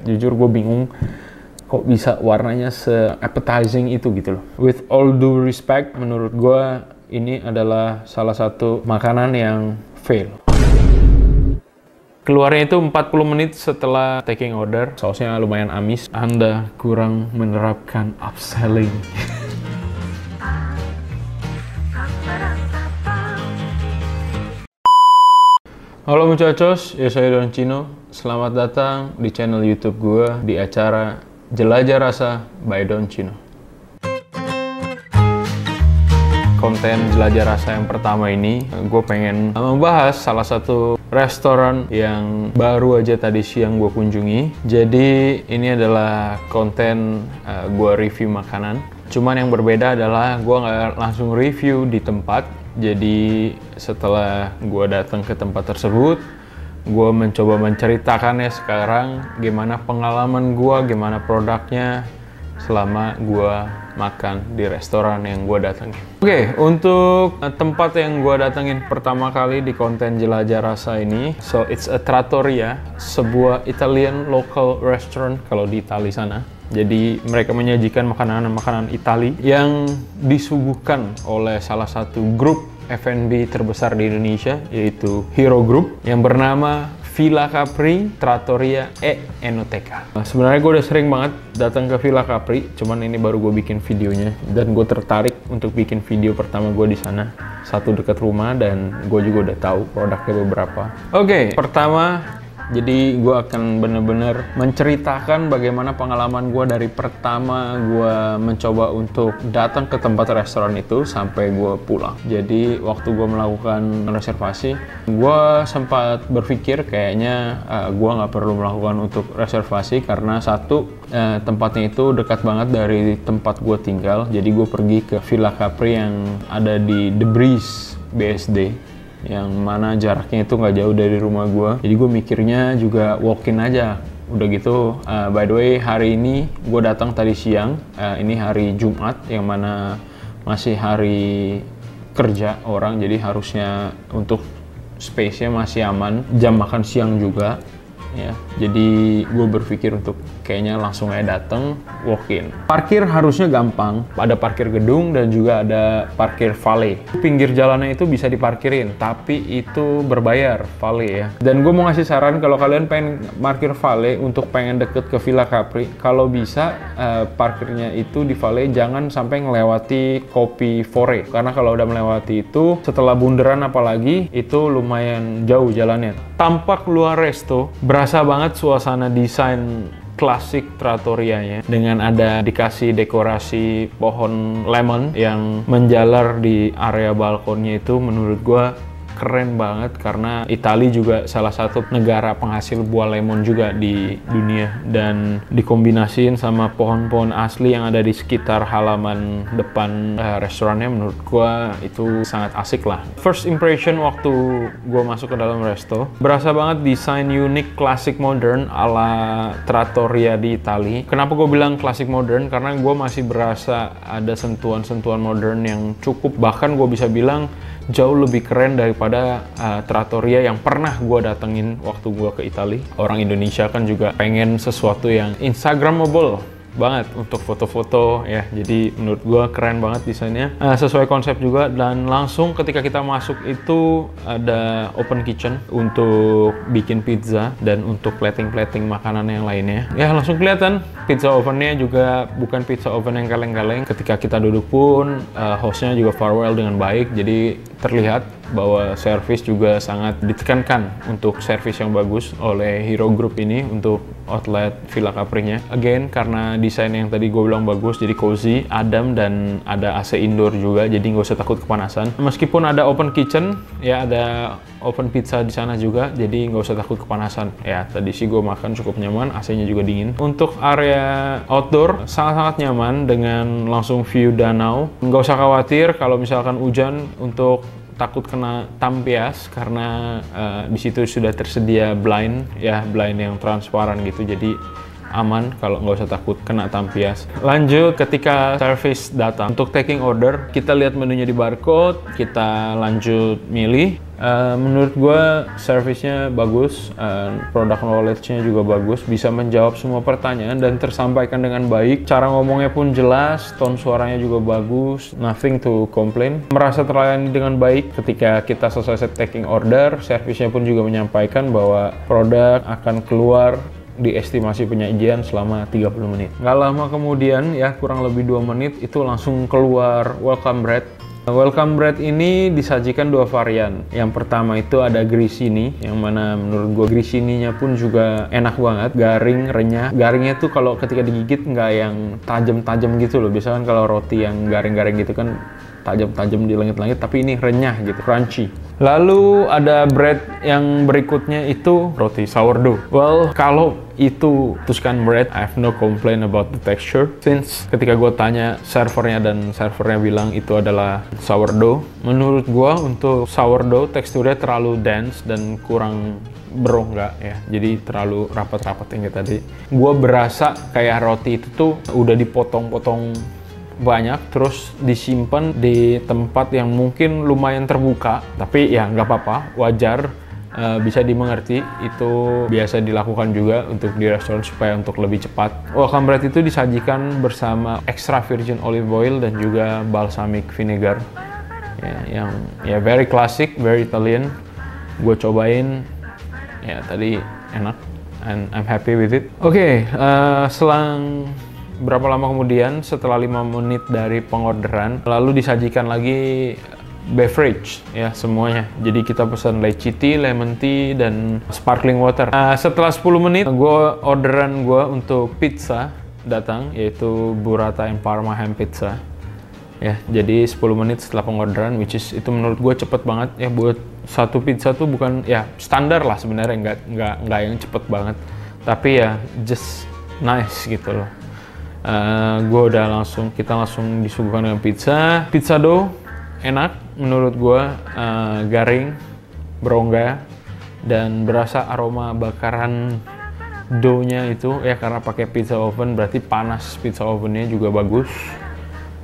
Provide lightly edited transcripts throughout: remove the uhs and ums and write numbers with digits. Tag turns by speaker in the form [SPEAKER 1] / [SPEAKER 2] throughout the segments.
[SPEAKER 1] Jujur gue bingung kok bisa warnanya se-appetizing itu gitu loh. With all due respect, menurut gue ini adalah salah satu makanan yang fail. Keluarnya itu 40 menit setelah taking order. Sausnya lumayan amis. Anda kurang menerapkan upselling. Halo muchachos, ya saya Don Chino. Selamat datang di channel YouTube gue di acara Jelajah Rasa by Don Chino. Konten Jelajah Rasa yang pertama ini, gue pengen membahas salah satu restoran yang baru aja tadi siang gue kunjungi. Jadi ini adalah konten gue review makanan. Cuman yang berbeda adalah gue nggak langsung review di tempat. Jadi setelah gue datang ke tempat tersebut, gue mencoba menceritakannya sekarang gimana pengalaman gue, gimana produknya selama gue makan di restoran yang gue datengin. Oke, untuk tempat yang gue datengin pertama kali di konten Jelajah Rasa ini, so it's a trattoria, sebuah Italian local restaurant kalau di Italia sana. Jadi mereka menyajikan makanan-makanan Itali yang disuguhkan oleh salah satu grup F&B terbesar di Indonesia, yaitu Hero Group, yang bernama Villa Capri Trattoria e Enoteca. Sebenarnya gue udah sering banget datang ke Villa Capri, cuman ini baru gue bikin videonya, dan gue tertarik untuk bikin video pertama gue di sana. Satu dekat rumah, dan gue juga udah tahu produknya beberapa. Oke, pertama, jadi gue akan bener-bener menceritakan bagaimana pengalaman gue dari pertama gue mencoba untuk datang ke tempat restoran itu sampai gue pulang. Jadi waktu gue melakukan reservasi, gue sempat berpikir kayaknya gue nggak perlu melakukan untuk reservasi karena satu, tempatnya itu dekat banget dari tempat gue tinggal. Jadi gue pergi ke Villa Capri yang ada di The Breeze BSD, yang mana jaraknya itu nggak jauh dari rumah gue. Jadi gue mikirnya juga walk-in aja. Udah gitu, by the way, hari ini gue datang tadi siang. Ini hari Jumat, yang mana masih hari kerja orang, jadi harusnya untuk space-nya masih aman. Jam makan siang juga, ya. Jadi gue berpikir untuk kayaknya langsung aja datang, walk-in. Parkir harusnya gampang, ada parkir gedung dan juga ada parkir valet. Pinggir jalannya itu bisa diparkirin, tapi itu berbayar, valet ya. Dan gue mau ngasih saran, kalau kalian pengen parkir valet untuk pengen deket ke Villa Capri, kalau bisa parkirnya itu di valet jangan sampai ngelewati Kopi Fore, karena kalau udah melewati itu, setelah bundaran apalagi, itu lumayan jauh jalannya. Tampak luar resto, berasa banget suasana desain klasik trattorianya, dengan ada dikasih dekorasi pohon lemon yang menjalar di area balkonnya. Itu menurut gua keren banget, karena Italia juga salah satu negara penghasil buah lemon juga di dunia, dan dikombinasiin sama pohon-pohon asli yang ada di sekitar halaman depan restorannya. Menurut gua itu sangat asik lah. First impression waktu gua masuk ke dalam resto, berasa banget desain unik, klasik modern ala trattoria di Italia. Kenapa gue bilang klasik modern? Karena gue masih berasa ada sentuhan-sentuhan modern yang cukup, bahkan gue bisa bilang jauh lebih keren daripada trattoria yang pernah gue datengin waktu gue ke Italia. Orang Indonesia kan juga pengen sesuatu yang instagramable banget untuk foto-foto ya. Jadi menurut gue keren banget desainnya, sesuai konsep juga. Dan langsung ketika kita masuk itu ada open kitchen untuk bikin pizza dan untuk plating-plating makanan yang lainnya. Ya langsung kelihatan pizza ovennya juga bukan pizza oven yang kaleng-kaleng. Ketika kita duduk pun hostnya juga farewell dengan baik, jadi terlihat bahwa servis juga sangat ditekankan untuk servis yang bagus oleh Hero Group ini untuk outlet Villa Capri-nya. Again, karena desain yang tadi gue bilang bagus, jadi cozy, adem, dan ada AC indoor juga, jadi nggak usah takut kepanasan. Meskipun ada open kitchen, ya ada open pizza di sana juga, jadi nggak usah takut kepanasan. Ya, tadi sih gue makan cukup nyaman, AC-nya juga dingin. Untuk area outdoor, sangat-sangat nyaman dengan langsung view danau. Nggak usah khawatir kalau misalkan hujan untuk takut kena tampias, karena di situ sudah tersedia blind ya, blind yang transparan gitu, jadi aman, kalau nggak usah takut kena tampias. Lanjut, ketika service datang untuk taking order, kita lihat menunya di barcode, kita lanjut milih. Menurut gue servisnya bagus, product knowledge-nya juga bagus, bisa menjawab semua pertanyaan dan tersampaikan dengan baik. Cara ngomongnya pun jelas, tone suaranya juga bagus, nothing to complain. Merasa terlayani dengan baik ketika kita selesai taking order. Servisnya pun juga menyampaikan bahwa produk akan keluar di estimasi penyajian selama 30 menit. Nggak lama kemudian, ya kurang lebih 2 menit, itu langsung keluar welcome bread. Welcome bread ini disajikan 2 varian. Yang pertama itu ada grissini, yang mana menurut gue grissininya pun juga enak banget, garing, renyah. Garingnya tuh kalau ketika digigit nggak yang tajam-tajam gitu loh. Biasanya kan kalau roti yang garing-garing gitu kan tajam-tajam di langit-langit, tapi ini renyah gitu, crunchy. Lalu ada bread yang berikutnya itu roti sourdough. Well, kalau itu Tuscan bread, I have no complaint about the texture. Since ketika gue tanya servernya dan servernya bilang itu adalah sourdough, menurut gue untuk sourdough teksturnya terlalu dense dan kurang berongga ya, jadi terlalu rapat-rapat yang tadi. Gue berasa kayak roti itu tuh udah dipotong-potong banyak, terus disimpan di tempat yang mungkin lumayan terbuka, tapi ya nggak apa-apa, wajar, bisa dimengerti. Itu biasa dilakukan juga untuk di restoran supaya untuk lebih cepat. Welcome bread itu disajikan bersama extra virgin olive oil dan juga balsamic vinegar ya, yang ya very classic, very Italian. Gue cobain ya tadi, enak, and I'm happy with it. Oke, selang berapa lama kemudian, setelah 5 menit dari pengorderan, lalu disajikan lagi beverage ya semuanya. Jadi kita pesan lychee tea, lemon tea, dan sparkling water. Setelah 10 menit, orderan gue untuk pizza datang, yaitu burrata and parma ham pizza. Ya, jadi 10 menit setelah pengorderan, which is itu menurut gue cepet banget ya, buat satu pizza tuh bukan ya standar lah sebenarnya, nggak yang cepet banget, tapi ya just nice gitu loh. Kita langsung disuguhkan dengan pizza dough, enak menurut gue, garing, berongga, dan berasa aroma bakaran dough-nya itu ya, karena pakai pizza oven, berarti panas pizza ovennya juga bagus.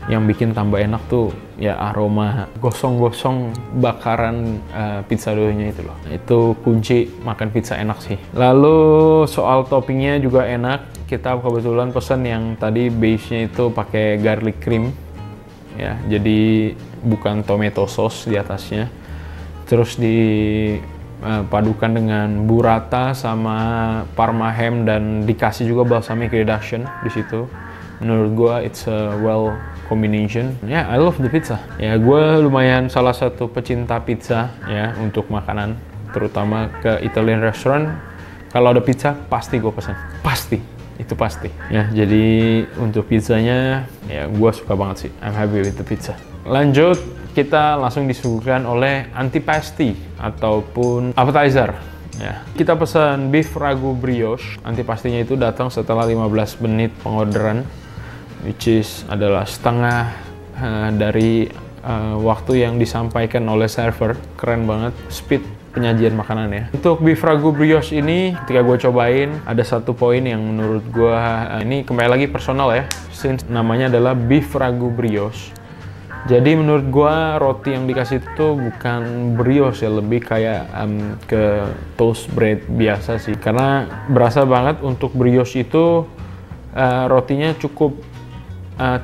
[SPEAKER 1] Yang bikin tambah enak tuh ya aroma gosong-gosong bakaran pizza dough-nya itu loh. Itu kunci makan pizza enak sih. Lalu soal toppingnya juga enak. Kita kebetulan pesan yang tadi base-nya itu pakai garlic cream ya, jadi bukan tomato sauce di atasnya. Terus dipadukan dengan burrata sama parma ham dan dikasih juga balsamic reduction di situ. Menurut gua it's a well combination. Ya, I love the pizza. Ya, gue lumayan salah satu pecinta pizza ya untuk makanan, terutama ke Italian restaurant. Kalau ada pizza pasti gue pesan, pasti, itu pasti. Ya, jadi untuk pizzanya ya gue suka banget sih. I'm happy with the pizza. Lanjut, kita langsung disuguhkan oleh antipasti ataupun appetizer. Ya, kita pesan beef ragu brioche. Antipastinya itu datang setelah 15 menit pengorderan, which is adalah setengah dari waktu yang disampaikan oleh server. Keren banget speed penyajian makanannya. Untuk beef ragu brioche ini, ketika gue cobain, ada satu poin yang menurut gue, ini kembali lagi personal ya, since namanya adalah beef ragu brioche. Jadi menurut gue roti yang dikasih itu bukan brioche ya, lebih kayak ke toast bread biasa sih. Karena berasa banget untuk brioche itu rotinya cukup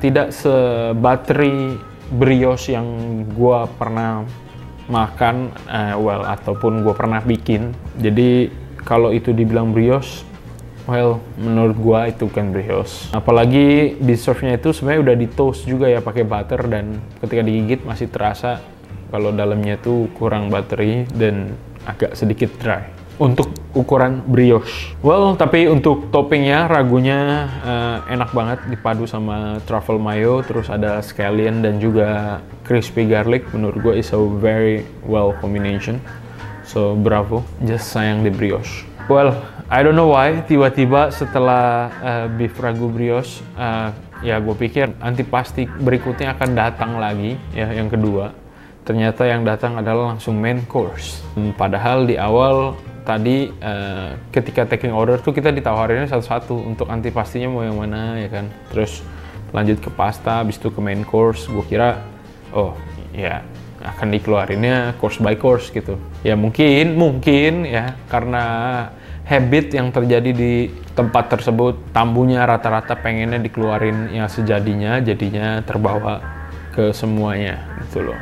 [SPEAKER 1] tidak se-buttery brioche yang gue pernah makan, ataupun gue pernah bikin. Jadi kalau itu dibilang brioche, well, menurut gue itu bukan brioche. Apalagi di serve-nya itu sebenarnya udah di toast juga ya pakai butter, dan ketika digigit masih terasa kalau dalamnya tuh kurang buttery dan agak sedikit dry. Untuk ukuran brioche. Well, tapi untuk toppingnya, ragunya enak banget dipadu sama truffle mayo, terus ada scallion dan juga crispy garlic. Menurut gue is a very well combination. So bravo, just sayang di brioche. Well, I don't know why tiba-tiba setelah beef ragu brioche, ya gue pikir antipasti berikutnya akan datang lagi ya, yang kedua. Ternyata yang datang adalah langsung main course. Padahal di awal tadi ketika taking order tuh kita ditawarinnya satu-satu untuk antipastinya mau yang mana ya kan. Terus lanjut ke pasta, habis itu ke main course. Gue kira oh ya akan dikeluarinnya course by course gitu. Ya mungkin ya karena habit yang terjadi di tempat tersebut, tamunya rata-rata pengennya dikeluarin yang sejadinya, jadinya terbawa ke semuanya gitu loh.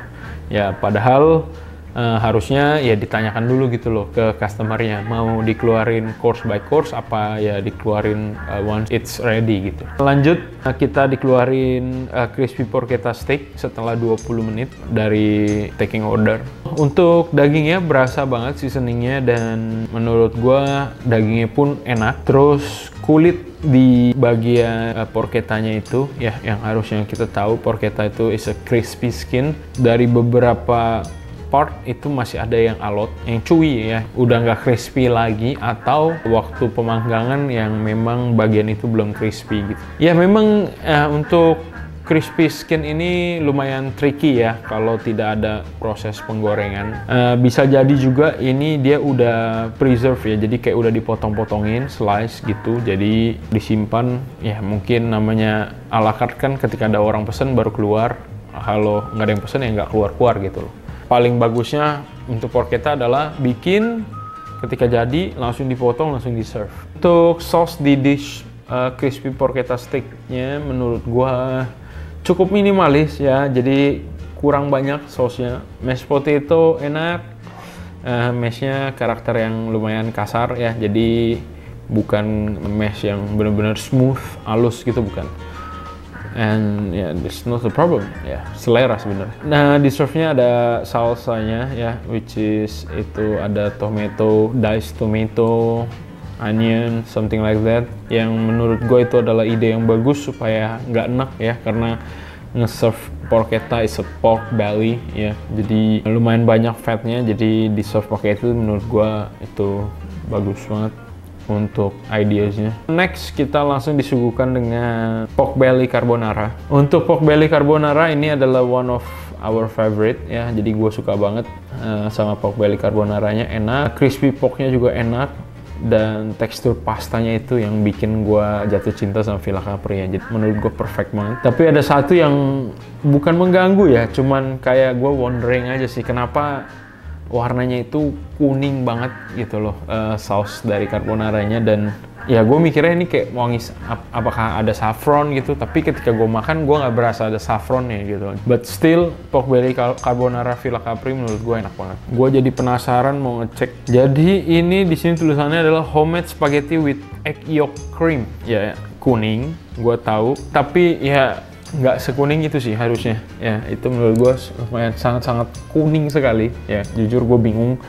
[SPEAKER 1] Ya padahal harusnya ya ditanyakan dulu gitu loh ke customernya, mau dikeluarin course by course apa ya dikeluarin once it's ready gitu. Lanjut kita dikeluarin crispy porchetta steak setelah 20 menit dari taking order. Untuk dagingnya berasa banget seasoningnya dan menurut gua dagingnya pun enak. Terus kulit di bagian porchettanya itu ya yang harusnya kita tahu porchetta itu is a crispy skin. Dari beberapa part itu masih ada yang alot, yang chewy ya, udah nggak crispy lagi, atau waktu pemanggangan yang memang bagian itu belum crispy gitu. Ya memang untuk crispy skin ini lumayan tricky ya kalau tidak ada proses penggorengan. Bisa jadi juga ini dia udah preserve ya, jadi kayak udah dipotong-potongin slice gitu, jadi disimpan ya, mungkin namanya a la carte kan, ketika ada orang pesen baru keluar, kalau nggak ada yang pesen ya nggak keluar-keluar gitu loh. Paling bagusnya untuk porchetta adalah bikin ketika jadi langsung dipotong langsung di serve. Untuk sauce di dish crispy porchetta steaknya menurut gua cukup minimalis ya, jadi kurang banyak sausnya. Mashed potato enak, mashnya karakter yang lumayan kasar ya, jadi bukan mash yang benar-benar smooth, halus gitu, bukan. And yeah, this not a problem ya, selera sebenarnya. Nah di serve-nya ada salsanya ya, which is itu ada tomato, diced tomato, onion, something like that, yang menurut gue itu adalah ide yang bagus supaya nggak enak ya, karena nge-serve porchetta is a pork belly ya, jadi lumayan banyak fatnya, jadi di serve pakai itu menurut gue itu bagus banget untuk ideasnya. Next kita langsung disuguhkan dengan pork belly carbonara. Untuk pork belly carbonara ini adalah one of our favorite ya, jadi gue suka banget sama pork belly carbonaranya, enak, crispy porknya juga enak, dan tekstur pastanya itu yang bikin gue jatuh cinta sama Villa Capri ya, jadi menurut gue perfect banget. Tapi ada satu yang bukan mengganggu ya, cuman kayak gue wondering aja sih kenapa warnanya itu kuning banget gitu loh, saus dari carbonaranya, dan ya gue mikirnya ini kayak wangi apakah ada saffron gitu, tapi ketika gue makan gue nggak berasa ada saffronnya gitu. But still pork belly carbonara Villa Capri menurut gue enak banget. Gue jadi penasaran mau ngecek. Jadi ini di sini tulisannya adalah homemade spaghetti with egg yolk cream. Ya kuning, gue tahu, tapi ya nggak sekuning itu sih harusnya ya, itu menurut gue lumayan sangat-sangat kuning sekali ya, jujur gue bingung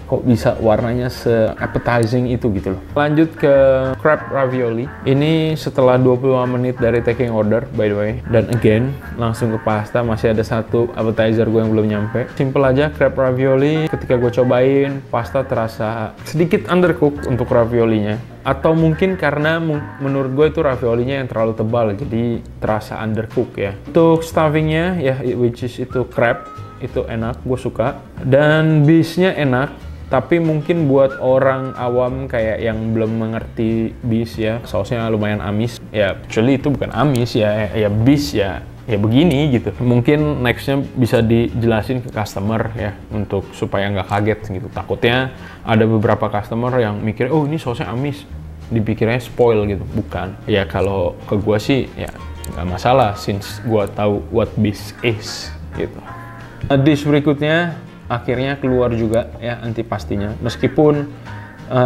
[SPEAKER 1] kok bisa warnanya se-appetizing itu gitu loh. Lanjut ke crab ravioli, ini setelah 25 menit dari taking order by the way, dan again langsung ke pasta, masih ada satu appetizer gue yang belum nyampe. Simple aja crab ravioli, ketika gue cobain pasta terasa sedikit undercooked untuk raviolinya, atau mungkin karena menurut gue itu raviolinya yang terlalu tebal jadi terasa undercooked ya. Untuk stuffingnya ya, which is itu crab, itu enak, gue suka, dan beefnya enak. Tapi mungkin buat orang awam kayak yang belum mengerti beef ya, sausnya lumayan amis ya, actually itu bukan amis ya, ya beef ya begini gitu. Mungkin nextnya bisa dijelasin ke customer ya, untuk supaya nggak kaget gitu. Takutnya ada beberapa customer yang mikir oh ini sausnya amis, dipikirnya spoil gitu, bukan ya. Kalau ke gua sih ya nggak masalah, since gua tahu what beef is gitu. Dish berikutnya akhirnya keluar juga ya antipastinya, meskipun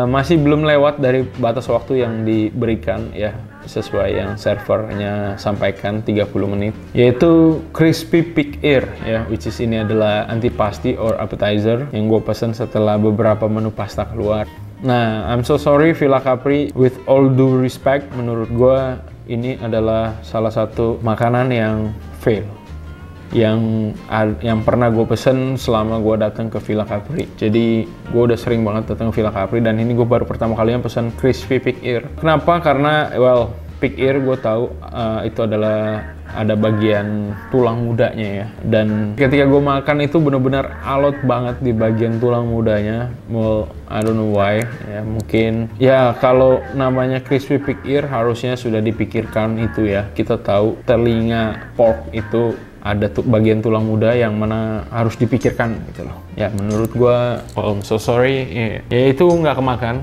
[SPEAKER 1] masih belum lewat dari batas waktu yang diberikan ya, sesuai yang servernya sampaikan 30 menit, yaitu crispy pig ear ya, which is ini adalah antipasti or appetizer yang gue pesan setelah beberapa menu pasta keluar. Nah, I'm so sorry Villa Capri, with all due respect, menurut gue ini adalah salah satu makanan yang fail yang pernah gue pesen selama gue datang ke Villa Capri. Jadi gue udah sering banget datang ke Villa Capri, dan ini gue baru pertama kali yang pesan crispy pig ear. Kenapa? Karena well, pig ear gue tahu itu adalah ada bagian tulang mudanya ya, dan ketika gue makan itu bener-bener alot banget di bagian tulang mudanya. Well, I don't know why ya, mungkin ya kalau namanya crispy pig ear harusnya sudah dipikirkan itu ya. Kita tahu telinga pork itu ada bagian tulang muda yang mana harus dipikirkan gitu loh ya. Menurut gua, oh I'm so sorry ya itu nggak kemakan.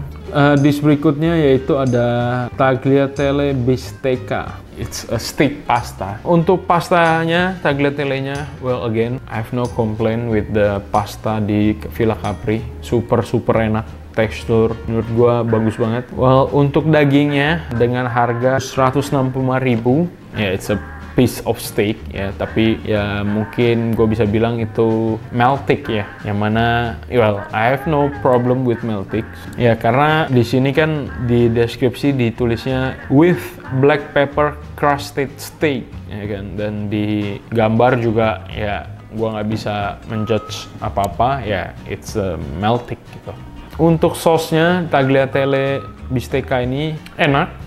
[SPEAKER 1] Dish berikutnya yaitu ada tagliatelle bistecca. It's a steak pasta. Untuk pastanya, tagliatelle-nya, well again, I have no complaint with the pasta di Villa Capri. Super enak. Tekstur menurut gua bagus banget. Well, untuk dagingnya dengan harga 165.000 ya, it's a piece of steak ya, tapi ya mungkin gue bisa bilang itu meltik ya, yang mana well I have no problem with meltik ya, karena di sini kan di deskripsi ditulisnya with black pepper crusted steak ya kan, dan di gambar juga ya gue nggak bisa menjudge apa-apa ya, it's a meltik gitu. Untuk sausnya tagliatelle bistecca ini enak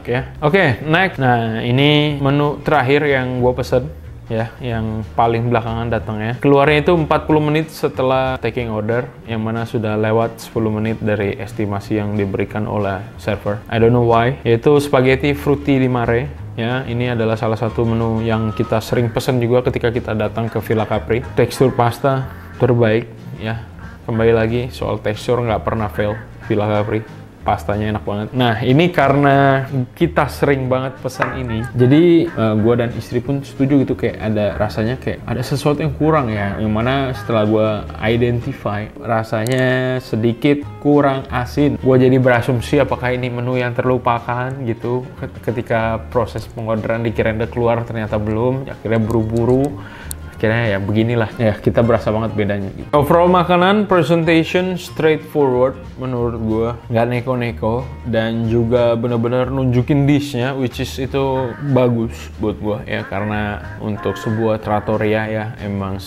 [SPEAKER 1] ya. Oke, next. Nah, ini menu terakhir yang gue pesen ya, yang paling belakangan datang ya. Keluarnya itu 40 menit setelah taking order, yang mana sudah lewat 10 menit dari estimasi yang diberikan oleh server. I don't know why. Yaitu spaghetti frutti di mare. Ya, ini adalah salah satu menu yang kita sering pesen juga ketika kita datang ke Villa Capri. Tekstur pasta terbaik ya. Kembali lagi soal tekstur nggak pernah fail Villa Capri. Pastanya enak banget. Nah, ini karena kita sering banget pesan ini, jadi gue dan istri pun setuju gitu, kayak ada rasanya kayak ada sesuatu yang kurang ya, yang mana setelah gue identify rasanya sedikit kurang asin. Gue jadi berasumsi apakah ini menu yang terlupakan gitu. Ketika proses pengorderan dikirain udah keluar, ternyata belum. Akhirnya buru-buru. Akhirnya ya beginilah ya, kita berasa banget bedanya gitu. Overall makanan presentation straightforward menurut gue, nggak neko-neko, dan juga bener-bener nunjukin dishnya, which is itu bagus buat gue ya, karena untuk sebuah trattoria ya emang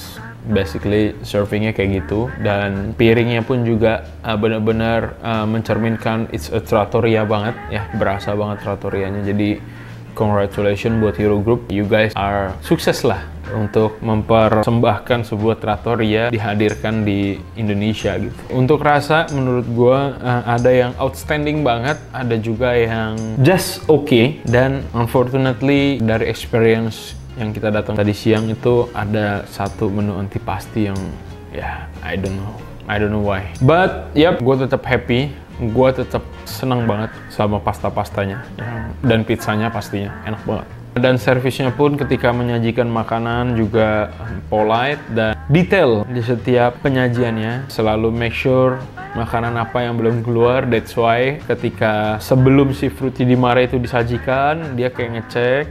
[SPEAKER 1] basically servingnya kayak gitu, dan piringnya pun juga bener-bener mencerminkan it's a trattoria banget ya, berasa banget trattorianya. Jadi congratulations buat Hero Group, you guys are sukses lah untuk mempersembahkan sebuah trattoria dihadirkan di Indonesia gitu. Untuk rasa menurut gua ada yang outstanding banget, ada juga yang just okay, dan unfortunately dari experience yang kita datang tadi siang itu ada satu menu antipasti yang ya I don't know why, but yep, gue tetap happy, gue tetap senang banget sama pasta-pastanya dan pizzanya pastinya enak banget. Dan servisnya pun ketika menyajikan makanan juga polite dan detail di setiap penyajiannya. Selalu make sure makanan apa yang belum keluar. That's why ketika sebelum si frutti di mare itu disajikan, dia kayak ngecek,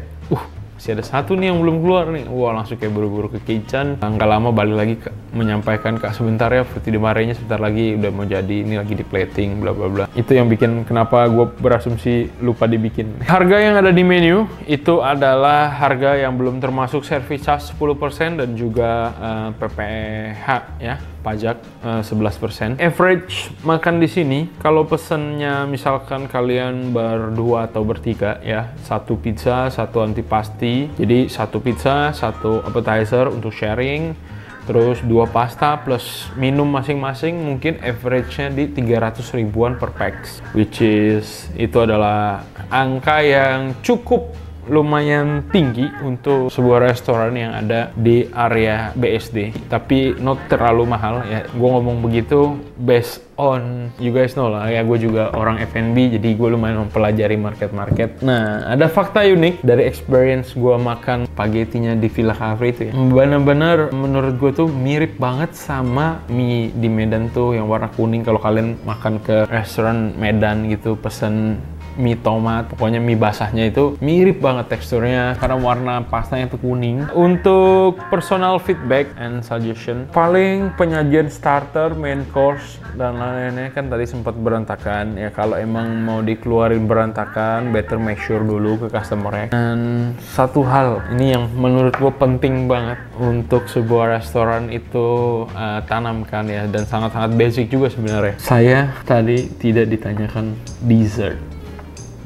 [SPEAKER 1] masih ada satu nih yang belum keluar nih. Wah, langsung kayak buru-buru ke kitchen. Nggak lama balik lagi menyampaikan, Kak sebentar ya, frutti di marenya sebentar lagi udah mau jadi, ini lagi di plating, bla bla bla. Itu yang bikin kenapa gue berasumsi lupa dibikin. Harga yang ada di menu itu adalah harga yang belum termasuk service charge 10% dan juga PPH ya, pajak 11%. Average makan di sini kalau pesennya misalkan kalian berdua atau bertiga ya, satu pizza, satu antipasti. Jadi satu pizza, satu appetizer untuk sharing, terus 2 pasta plus minum masing-masing, mungkin average-nya di 300 ribuan per pax, which is itu adalah angka yang cukup lumayan tinggi untuk sebuah restoran yang ada di area BSD, tapi not terlalu mahal ya. Gue ngomong begitu based on, you guys know lah ya, gue juga orang F&B, jadi gue lumayan mempelajari market. Nah, ada fakta unik dari experience gue makan spaghettinya di Villa Capri itu ya, bener-bener menurut gue tuh mirip banget sama mie di Medan tuh yang warna kuning. Kalau kalian makan ke restoran Medan gitu, pesen mie tomat, pokoknya mie basahnya itu mirip banget teksturnya karena warna pastanya itu kuning. Untuk personal feedback and suggestion, paling penyajian starter, main course, dan lain-lainnya kan tadi sempat berantakan ya. Kalau emang mau dikeluarin berantakan, better make sure dulu ke customer-nya. Dan satu hal ini yang menurut gue penting banget untuk sebuah restoran itu tanamkan ya, dan sangat-sangat basic juga sebenarnya. Saya tadi tidak ditanyakan dessert.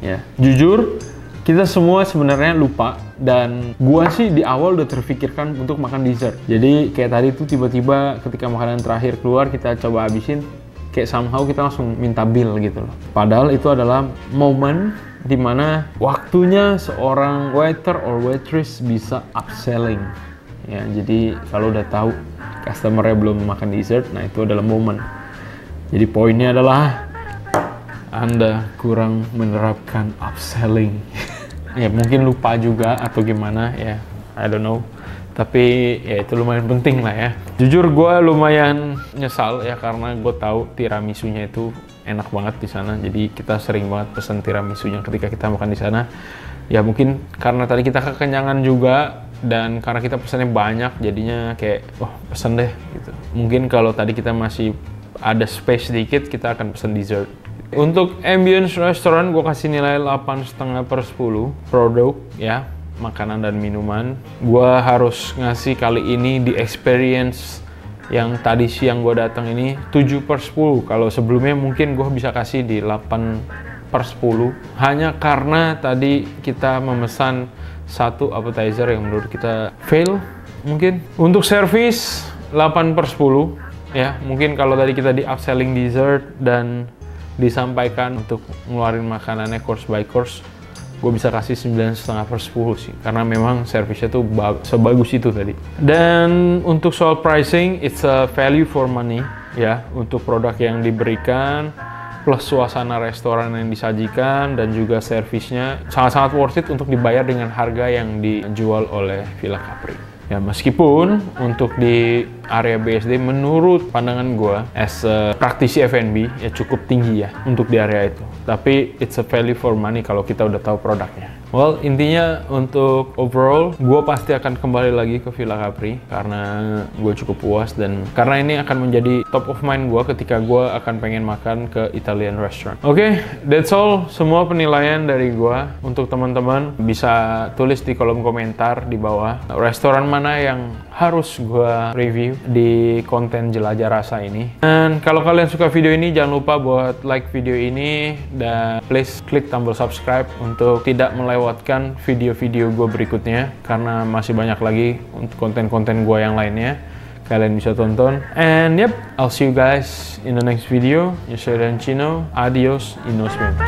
[SPEAKER 1] Ya, jujur Kita semua sebenarnya lupa, dan gua sih di awal udah terfikirkan untuk makan dessert. Jadi kayak tadi tuh tiba-tiba ketika makanan terakhir keluar kita coba habisin, kayak somehow kita langsung minta bill gitu loh. Padahal itu adalah momen dimana waktunya seorang waiter or waitress bisa upselling. Ya, jadi kalau udah tahu customer-nya belum makan dessert, nah itu adalah momen. Jadi poinnya adalah Anda kurang menerapkan upselling. Ya mungkin lupa juga atau gimana ya, I don't know. Tapi ya itu lumayan penting lah ya. Jujur gue lumayan nyesal ya, karena gue tahu tiramisunya itu enak banget di sana. Jadi kita sering banget pesan tiramisunya ketika kita makan di sana. Ya mungkin karena tadi kita kekenyangan juga, dan karena kita pesannya banyak, jadinya kayak pesen deh gitu. Mungkin kalau tadi kita masih ada space sedikit, kita akan pesan dessert. Untuk ambience restoran gue kasih nilai 8,5/10 produk ya, makanan dan minuman. Gue harus ngasih kali ini di experience yang tadi siang gue datang ini 7/10. Kalau sebelumnya mungkin gue bisa kasih di 8/10, hanya karena tadi kita memesan satu appetizer yang menurut kita fail mungkin. Untuk service 8/10 ya, mungkin kalau tadi kita di upselling dessert dan disampaikan untuk ngeluarin makanannya course by course, gue bisa kasih 9,5/10 sih, karena memang servisnya tuh sebagus itu tadi. Dan untuk soal pricing, it's a value for money ya, untuk produk yang diberikan plus suasana restoran yang disajikan dan juga servisnya sangat-sangat worth it untuk dibayar dengan harga yang dijual oleh Villa Capri. Ya meskipun untuk di area BSD menurut pandangan gue as a praktisi F&B ya cukup tinggi ya untuk di area itu. Tapi it's a value for money kalau kita udah tahu produknya. Well, intinya untuk overall, gue pasti akan kembali lagi ke Villa Capri karena gue cukup puas, dan karena ini akan menjadi top of mind gue ketika gue akan pengen makan ke Italian restaurant. Oke, that's all. Semua penilaian dari gue. Untuk teman-teman bisa tulis di kolom komentar di bawah restoran mana yang harus gue review di konten Jelajah Rasa ini. Dan kalau kalian suka video ini, jangan lupa buat like video ini dan please klik tombol subscribe untuk tidak melewatkan video-video gue berikutnya, karena masih banyak lagi untuk konten-konten gue yang lainnya kalian bisa tonton. And yep, I'll see you guys in the next video. Yo soy Rancino. Adios y nos vemos.